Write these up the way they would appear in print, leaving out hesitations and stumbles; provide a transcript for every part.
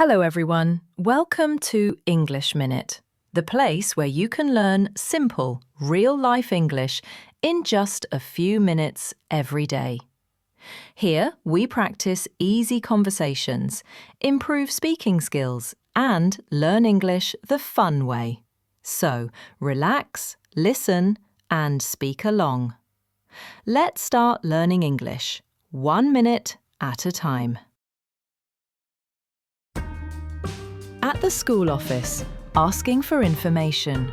Hello everyone, welcome to English Minute, the place where you can learn simple, real-life English in just a few minutes every day. Here, we practice easy conversations, improve speaking skills, and learn English the fun way. So, relax, listen, and speak along. Let's start learning English, 1 minute at a time. At the school office, asking for information.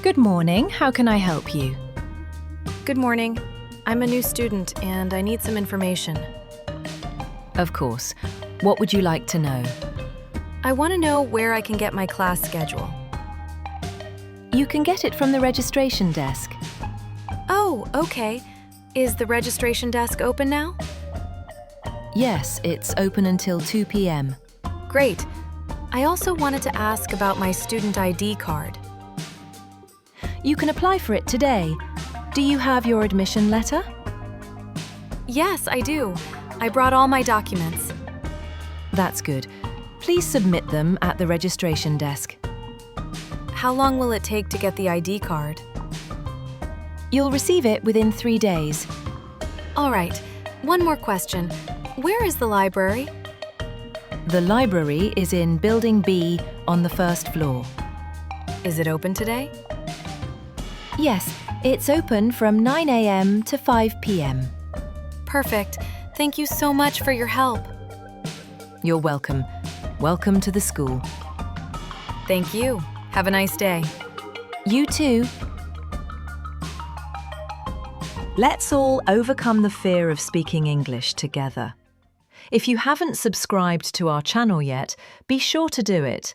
Good morning, how can I help you? Good morning. I'm a new student and I need some information. Of course. What would you like to know? I want to know where I can get my class schedule. You can get it from the registration desk. Oh, okay. Is the registration desk open now? Yes, it's open until 2 p.m. Great. I also wanted to ask about my student ID card. You can apply for it today. Do you have your admission letter? Yes, I do. I brought all my documents. That's good. Please submit them at the registration desk. How long will it take to get the ID card? You'll receive it within 3 days. All right. One more question. Where is the library? The library is in Building B on the first floor. Is it open today? Yes, it's open from 9 a.m. to 5 p.m. Perfect. Thank you so much for your help. You're welcome. Welcome to the school. Thank you. Have a nice day. You too. Let's all overcome the fear of speaking English together. If you haven't subscribed to our channel yet, be sure to do it.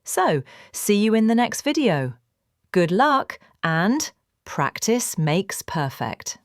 So, see you in the next video. Good luck and practice makes perfect.